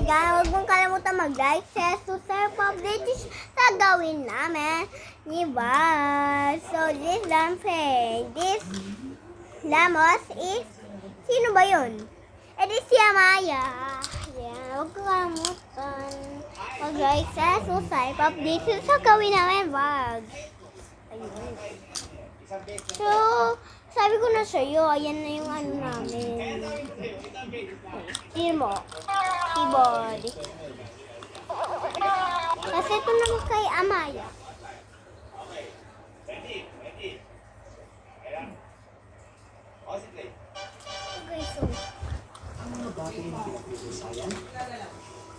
kaibigan, huwag mong kalimutan mag-like, share, subscribe, update sa gawin namin. Diba? So, this Lampe, this Lamos is, sino ba yun? Eh, di si Amaya. Yeah, huwag kang kalimutan mag-like, share, subscribe, update sa gawin namin vlog. Ayun. So, sabi ko na sa'yo, ayan na yung ano namin. Tingnan mo. Keyboard. Kasi ito naman kay Amaya. Okay, so. Ang mga bagay na pinag-uusayan,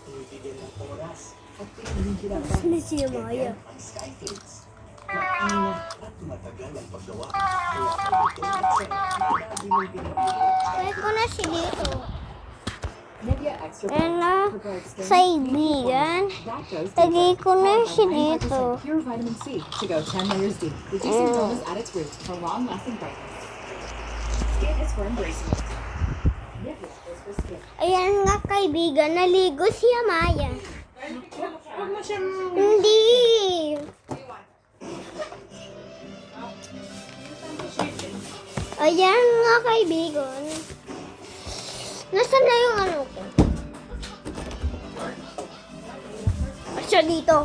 tinibigyan ng oras at pinahihirapan Sino si Amaya? ang Skyfields. Maingat at matagal ang paggawa. Kaya ito at sa lagi mong pinipili. Kaya ko na siya dito. Nivea Extra Ayan Plus na, provides skin kaibigan. lactose Lagay ko na siya 95% dito. pure vitamin C to go 10 layers deep, reducing dullness at its root for long-lasting brightness. Skin is for embracing it. Nivea is for skin. Ayan nga kaibigan, naligo si Amaya. Huwag mo siyang... Hindi. Ayan nga kaibigan. Nasaan na yung ano ko? Siya dito.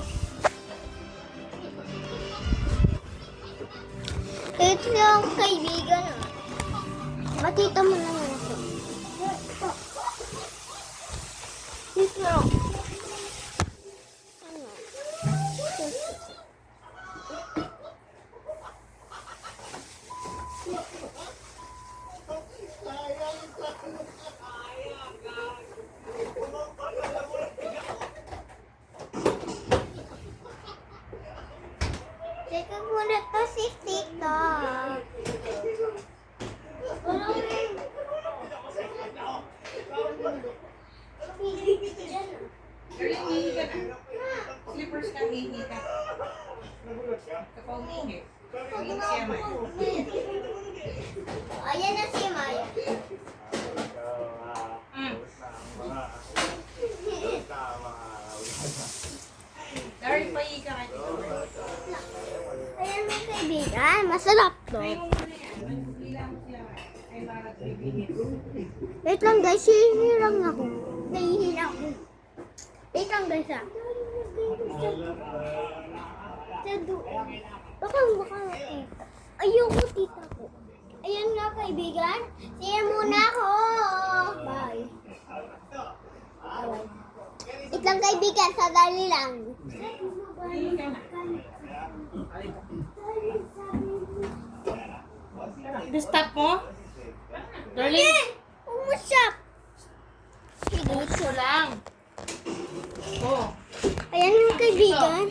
Ito yung kaibigan. Matita mo lang ako. Dito lang. Ano? Teka muna to si Tita. Slippers ka, hihi ka. Kapaumihi. Pagin siya man. Ayan na si Maya. Dari, pahi ka ka dito. Ayan mga kaibigan, masarap to. Ay, mo muna yan. Hila mo sila. Ay, para bibigyan. Wait lang guys, hihirang ako. Nahihila ako. Wait lang guys ah. Baka tita. Ayoko tita ko. Ayan nga kaibigan. See muna ako. Bye. Bye. Wait lang kaibigan, sadali lang. Hihi ka na. Stop mo? Darling, Umusap. puso lang. Oh. Ayan nga kaibigan.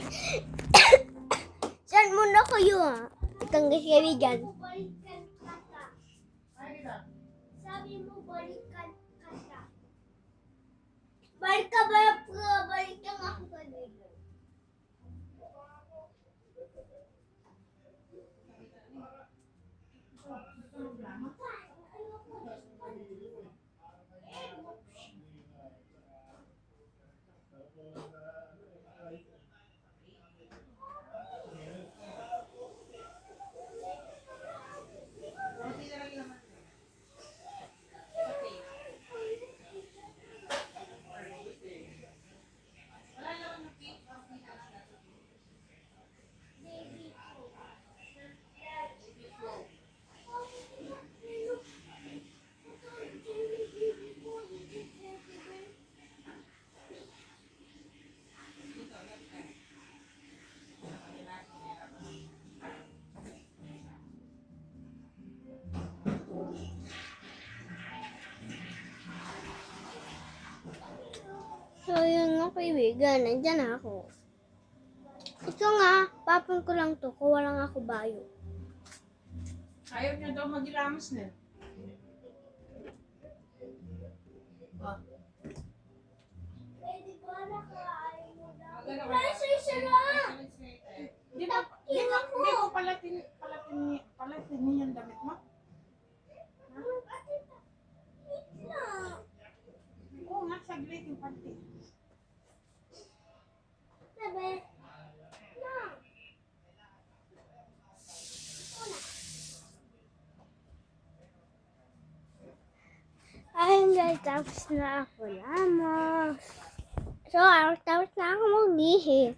Saan muna kayo ah? Itang kaibigan. Sabi mo balikan ka. Balik ka ba? Balik ka nga ako kaibigan. So, yun nga kaibigan, nandyan na ako. Ito nga, papon ko lang to, kuha lang ako bayo. Ayaw niya daw magilamos na. Oh. Di ba palatin niya yung damit mo? Oo nga, saglit. panty. Bebe. No. Ay, guys, tapos na ako lamos. So, tapos na ako mag-ihi.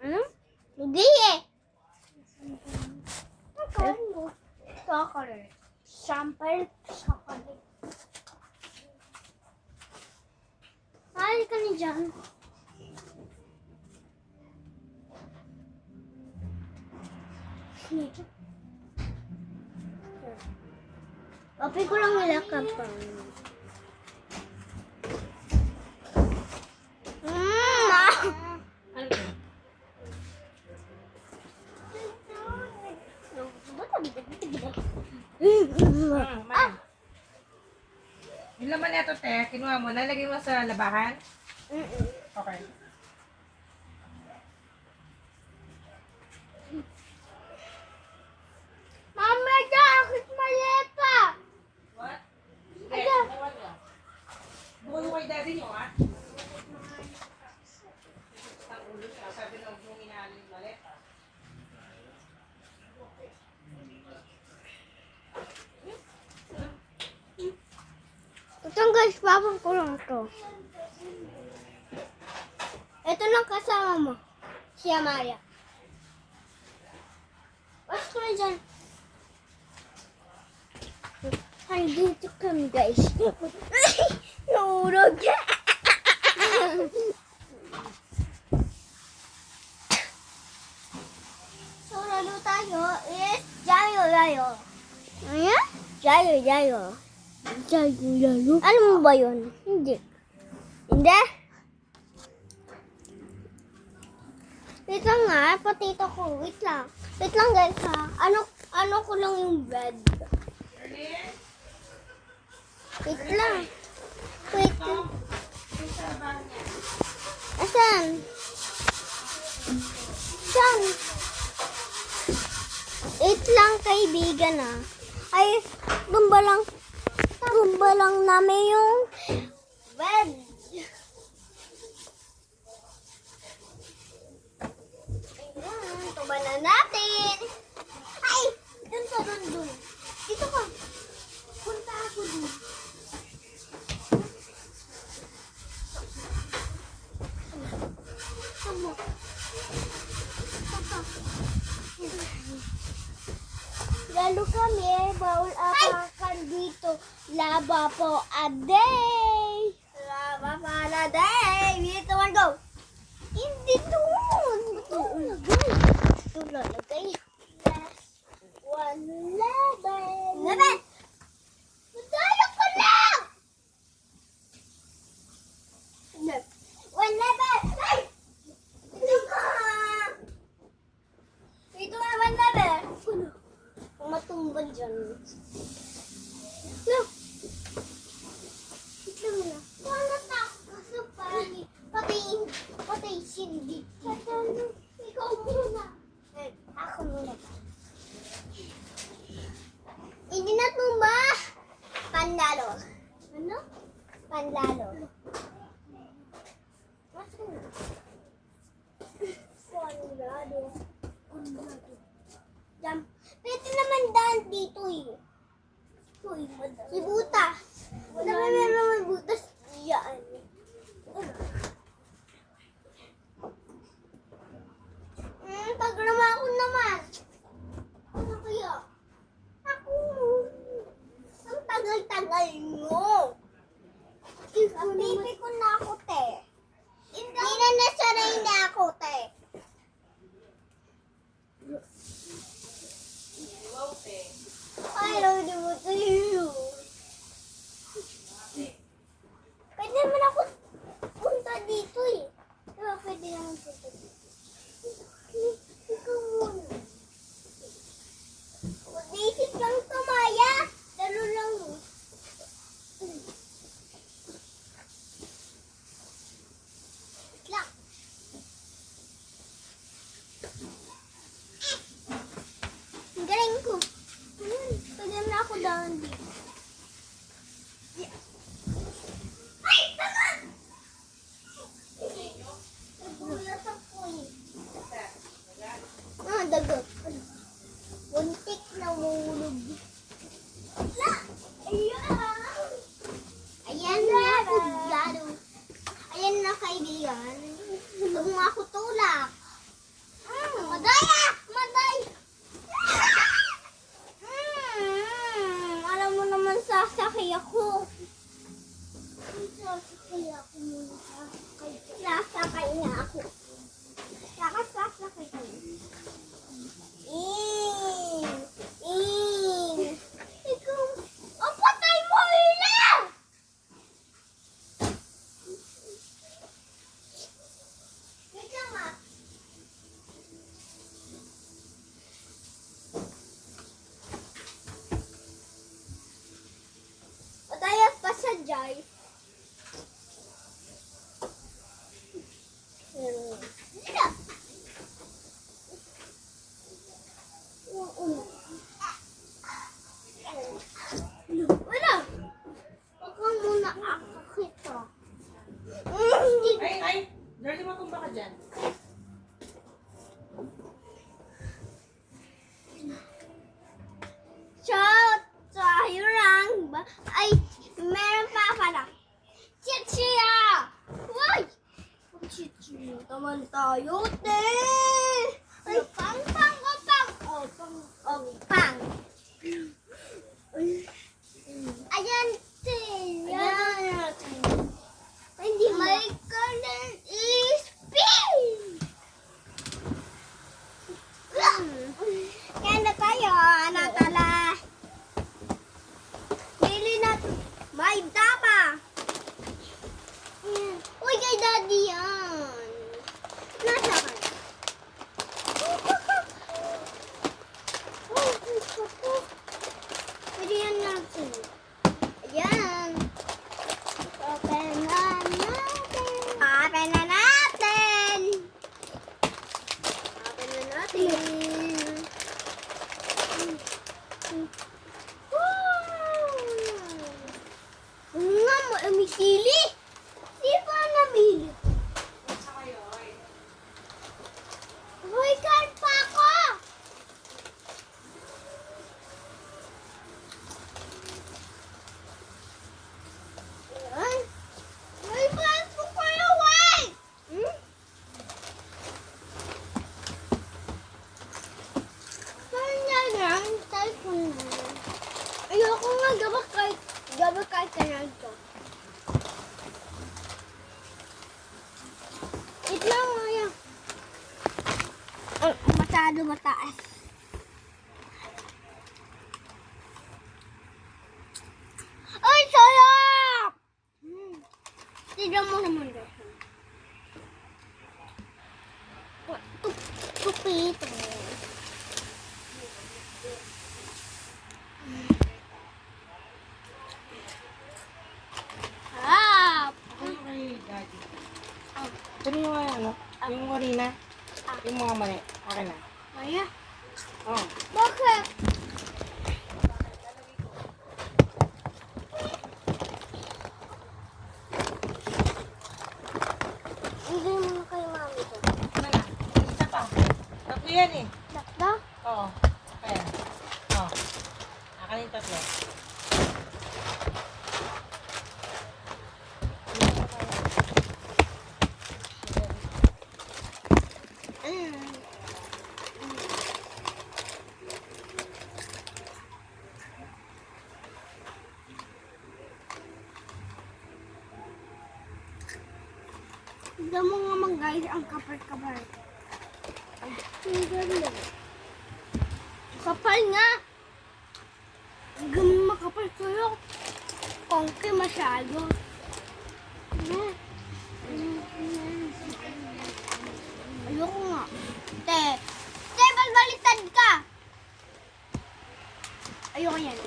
Ano? Mag-ihi! Ano mo? Chocolate. Sample chocolate. Ay, ka na dyan. Snake. Open ko lang nila kapag. Ano to? Ah! Yung laman nito, te, kinuha mo, nalagay mo sa labahan? Mm-mm. Okay. Mama, bakit mali pa? What? Sige, Ano? buwan mo. Buwan mo kay daddy nyo, ha? Ang ulo siya, sabi na huwag mong inaano yung maleta. Ito guys, papang ko lang to. Ito lang kasama mo. Si Amaya. Pasok ko na dyan. Ay, dito kami guys. Naurog. So, lalo tayo is Jayo-Yayo. Ayan? Jayo-Yayo. Jayo-Yayo. Ano mo ba yun? Hindi. Hindi? Wait lang nga, potato ko. Wait lang. Wait lang guys ha. Ano ko lang yung bread. Wait lang. Wait lang. Asan? Saan? Wait lang kaibigan ah. Ay, bumba lang namin yung bread. Ayan, tuba na natin. Ay, dun. Dito ka. Punta ako dun. Tama. Lalo kami, bawal apakan dito. Laba po a day. Laba pa a day. Dito one go. Hindi doon. Ito lalagay. Ito lalagay. One level. Level. Madalo ko lang. One level. Ay! Ito ka. Ito nga one level. Kung matumbang dyan. No. Ito mo na. Wala na. Kaso parang patay Cindy. Ikaw muna. Ako muna. Hindi na tumba. Panlalo. Ano? Panlalo. Panlalo. Jump. Pwede naman daan dito eh. guys. Wala. Huwag kang muna akakita. Ay! Dirty mo kung baka dyan. Shout! Tayo lang ba? Ay, meron pa pala. Chichiya! Uy! Chichiya naman tayo, te! Ay, pang! Oh, pang! Ayan, te! Ayan! Hindi my color is pink! Kaya na tayo, ano tala? Bili na may tapa! Uy, kay daddy yan! Nasa ka? Pwede yan natin. Ayan. Open na natin. Open na natin. Open na natin. Wow! Nga mo, umisili. Di ba namili? Hoy, card pa ako! Ayan. May pasok kayo, why? Saan niya lang? Cellphone na. Ayoko nga gabak kahit kanal to. Wait lang nga yan. Masyado mataas. Ay, sarap! Tignan mo naman guys. Tupito. Sarap! Ano kay daddy? Ito yung ano? Yung kanina? Yung mga mali. Okay na. Maya, Oh. bakit? Bigay mo na kay mami ko. Ano na? Isa pa. Tatlo yan eh. Dakda? Oo. Ayan. Oh. Akin yung tatlo. Tignan mo nga man guys, ang kapal-kapal. Ang galing. Kapal nga. Hanggang makapal sa'yo. Kongke masyado. Ayoko nga. Te, balbaliktad ka. Ayoko yan.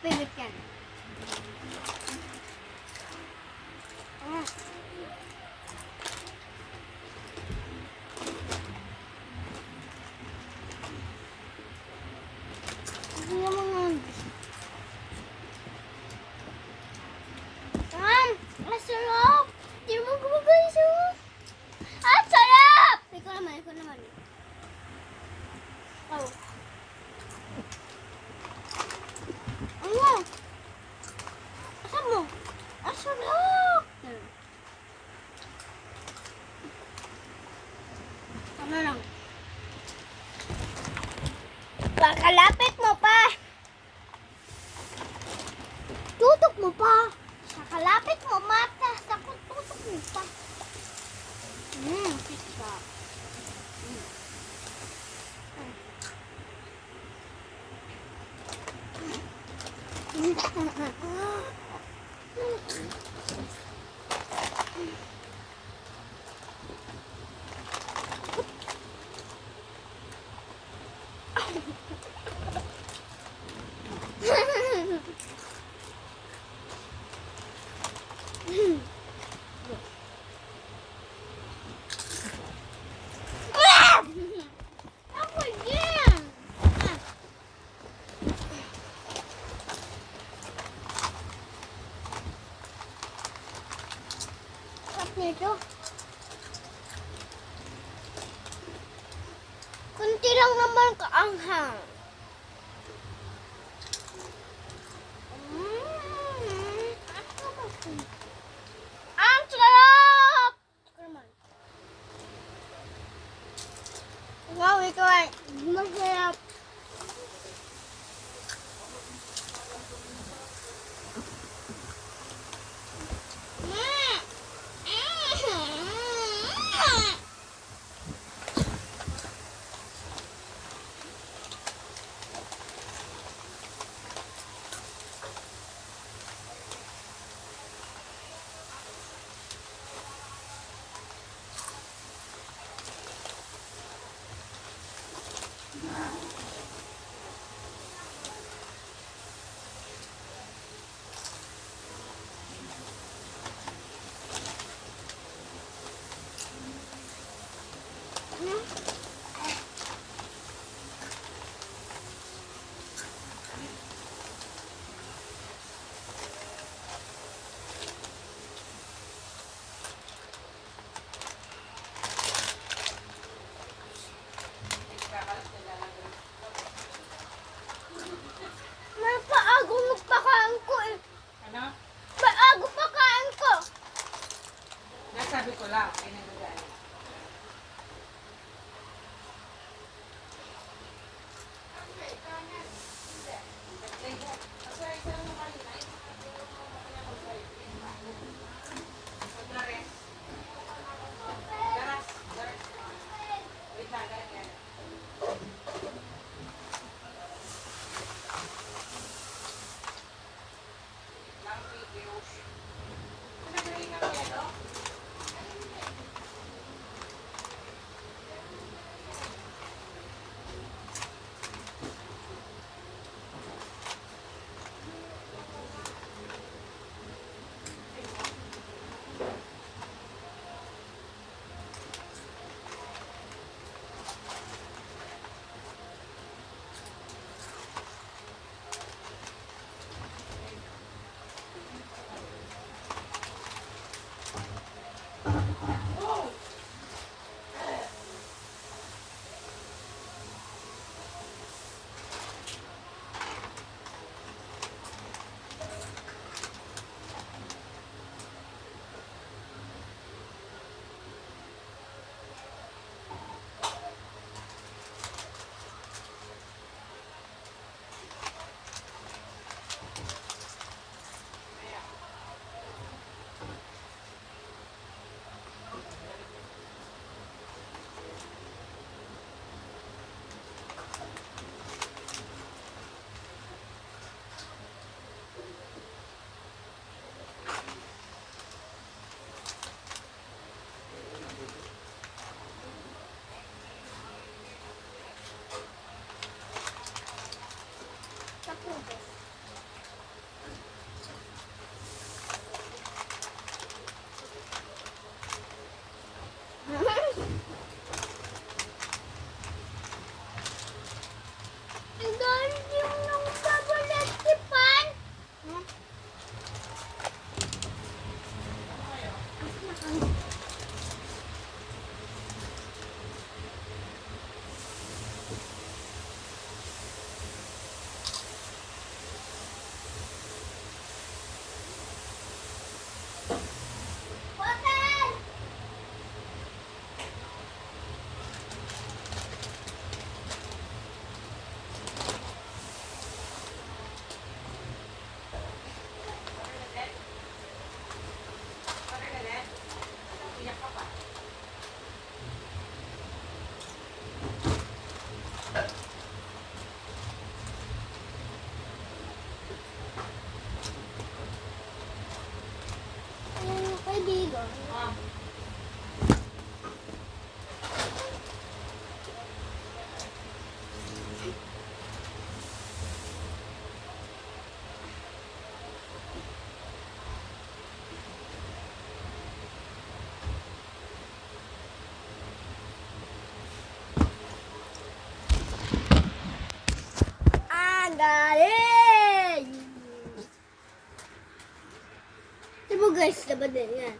Favorite yan. Ah. Tingnan mo nga. Ang sarap! Tingnan mo gumagay siya. Ang sarap! Ikaw naman. Oh. Ano? Asan mo? Ang sarap! Ano lang? Pakalapit mo pa. Tutok mo pa. Pakalapit mo, mata. Sakot, tutok mo pa. Pizza. nito. Kunti lang naman kaanghang. Ang sarap! Wow, ito ay masarap. May paagong magpakain ko eh. Ano? Paagong pakain ko. Nasabi ko lang, ay nagdadaan. Ang galing yung nung babalat si Pan. Hotel! Kaibigan. Ang galing! Diba guys, dapat din yan.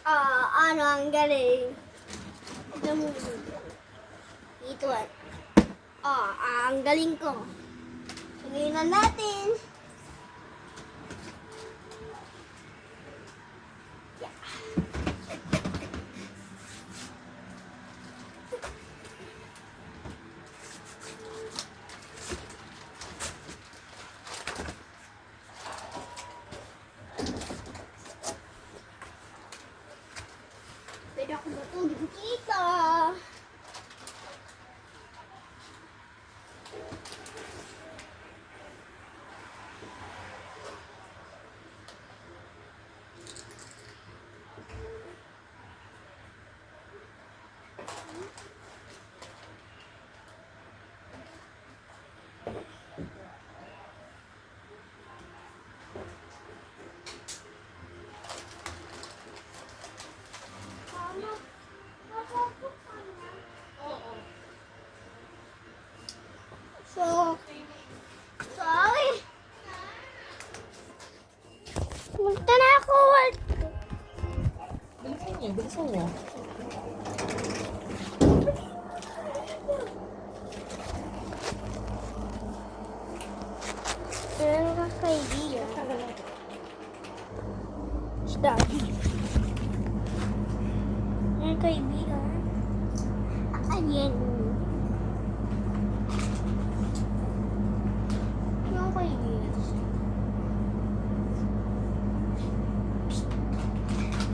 Ang galing. Ito. Ang galing ko. Tingnan na natin. Pwede ako matulog dito. So, sorry. Punta na ako. Bilisan niyo, bilisan niyo. Meron ka kaibigan. Si Daddy. Meron kaibigan. Ayan. Meron kaibigan.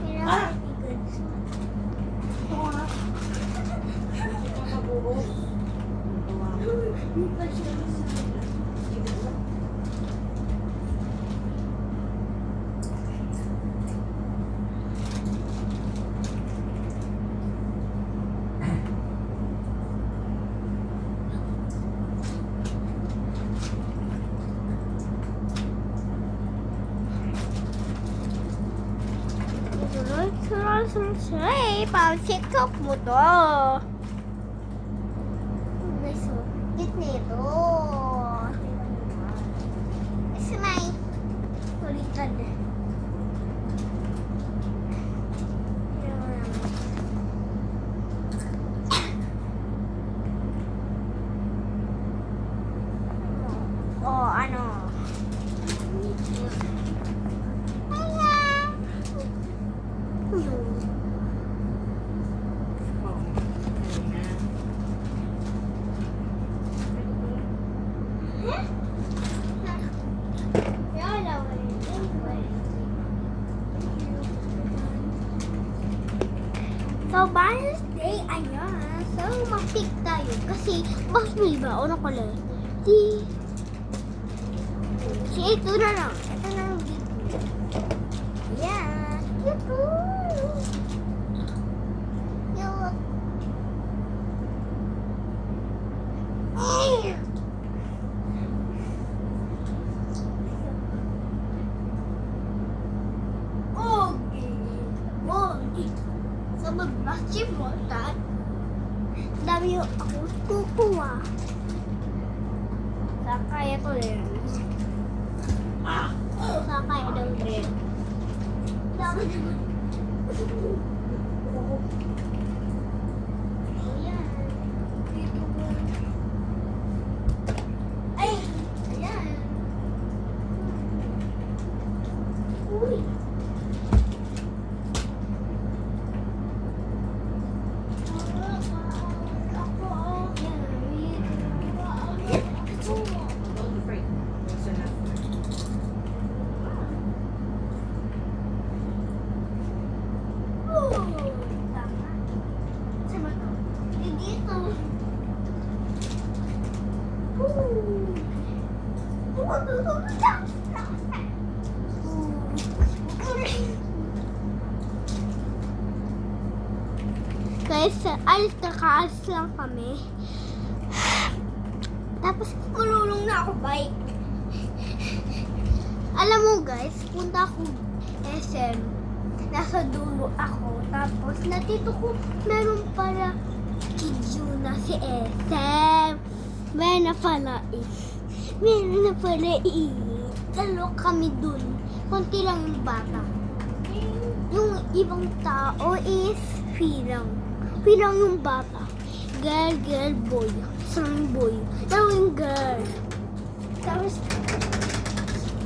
Meron kaibigan. Ito na buhos. Pang-tiktok mo to. Nasukit nito. Ismay. Ulitan. Ano? So, Valentine's Day, ayan. So, mag-pick tayo. Kasi, bakit may iba? Ano pala? Ito na lang. Ito na lang dito. Ayan. Ito. Yung... Ay! Sa mag-basketball, dami yung ako kukuha. Sakaya ko rin. Sakaya daw rin. Dami naman. Ayan. Dito ko. Ay! Ayan. Uy! Don't be afraid. Close enough. Guys, kaalis lang kami. Tapos kululong na ako bike. Alam mo guys, punta ako SM. Nasa dulo ako. Tapos natito ko meron pala video na si SM. Meron na pala Dalo kami dun. Konti lang yung bata. Yung ibang tao is Pirang. Pirang yung bata. Girl, girl, boy. Isang boy. Now yung girl. Tapos,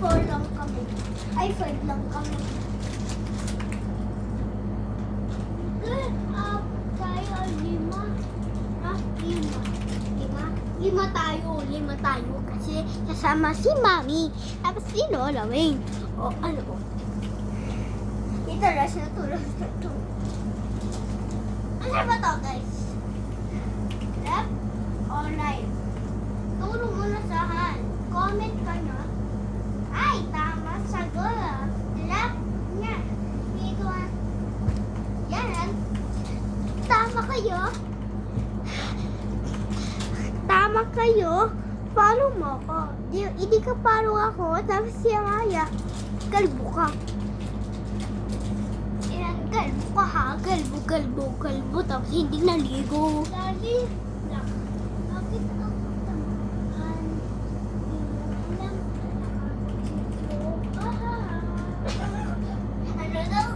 4 lang kami. Ay, 5 lang kami. Girl, tayo 5. 5 tayo. Kasi kasama si Mami. Tapos si Lola Wayne. O ano o. Ito, rush na to. Ano ba to, guys? Left or right? Turo mo na sa hand. Comment ka na. Ay, tama sagot. Left niya. Dito ah. Yan. Tama kayo. Follow mo ako. Hindi ka follow ako. Tapos si Amaya. Kalbo ka. Yan, kalbo ka ha. Kalbo. Tapos hindi naligo. Daddy, bakit ako tamahan? Ano daw?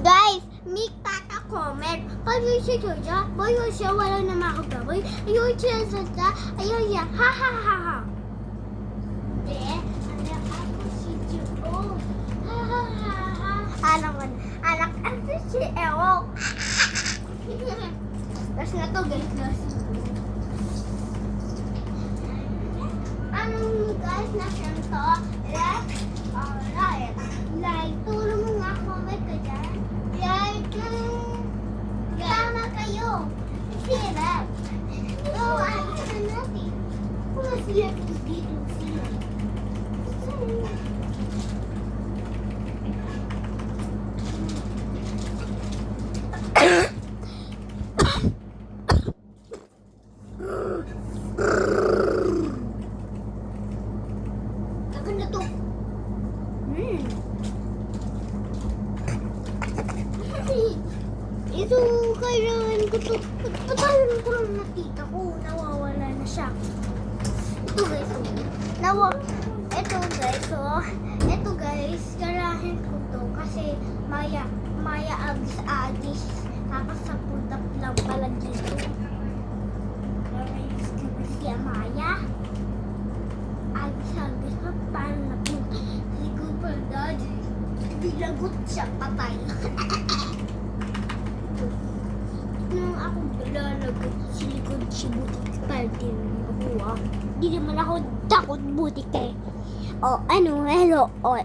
Guys, make tata comment. Pag yun siya, wala na makagawa. Ayun siya, ayun siya, ha. De, anak ako si Joe. Ha. Anak ako si Ewo. Tapos na to, guys. Anong guys na to? Left or right? Like, tulong mo nga comment ka dyan. Tama kayo. Sirap. Oo, ayos na natin. Kung sirap dito sila. Agad na to. Ito, kailangan ko to. Patayin ko lang nakita ko. Nawawala na siya. Ito guys, Ito guys, kailangan ko to. Kasi maya agis. Tapos sa putap lang pala dito. Si Amaya. Agis. Paano na po? Si Cooper Daddy. Bilagot siya, patay. Nung ako lalagot si likod si butik party ako Hindi naman ako takot butik eh. O ano, hello. O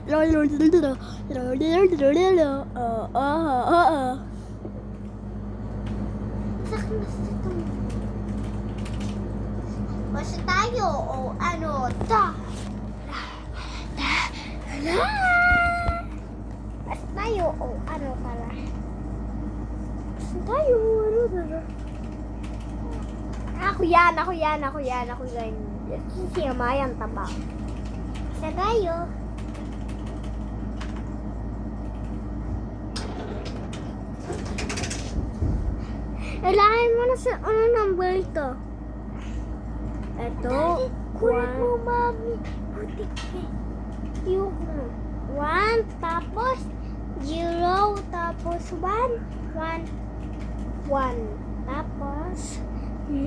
basta tayo o ano basta tayo o ano pala tayo, Ako yan. Si Amayan taba. Sa tayo. Ilahin mo na sa number ito. Ito. Kulit mo, Mami. Butik eh. Yung 1, tapos 0, tapos 1. 1, tapos 9.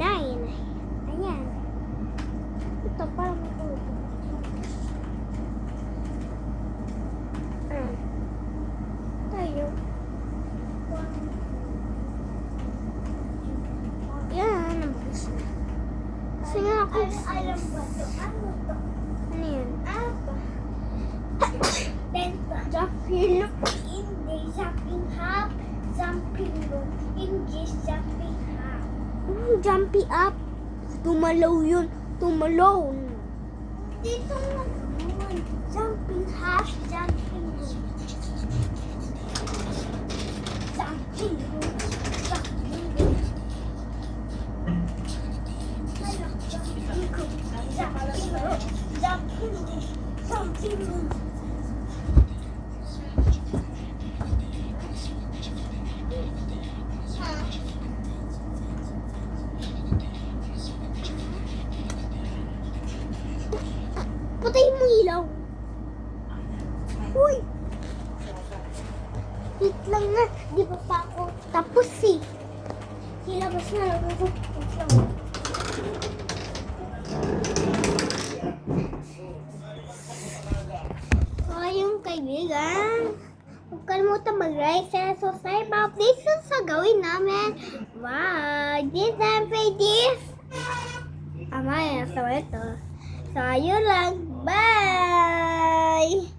Ayan. Ito, parang ito. Tayo. 1. Yan, ang bilis na. Sige ako. Alam ba ito? Ano ito? Ano yun? Jumping jumping hop. Jumping rope. English jumping hop. Jumping up. Tumalaw yun. Dito na naman. Jumping hop. Jumping rope. Jumping rope. Jumping rope. Jumping rope. ilaw. Uy! Wait lang na. Di ba pa ako tapos eh. Ilabas na lang ako. Wait lang. So, yung kaibigan, huwag kalimutan mag-like, share, subscribe, update sa gawin namin. Wow! This and this. Amaya, sa ito. So, ayun lang. Bye!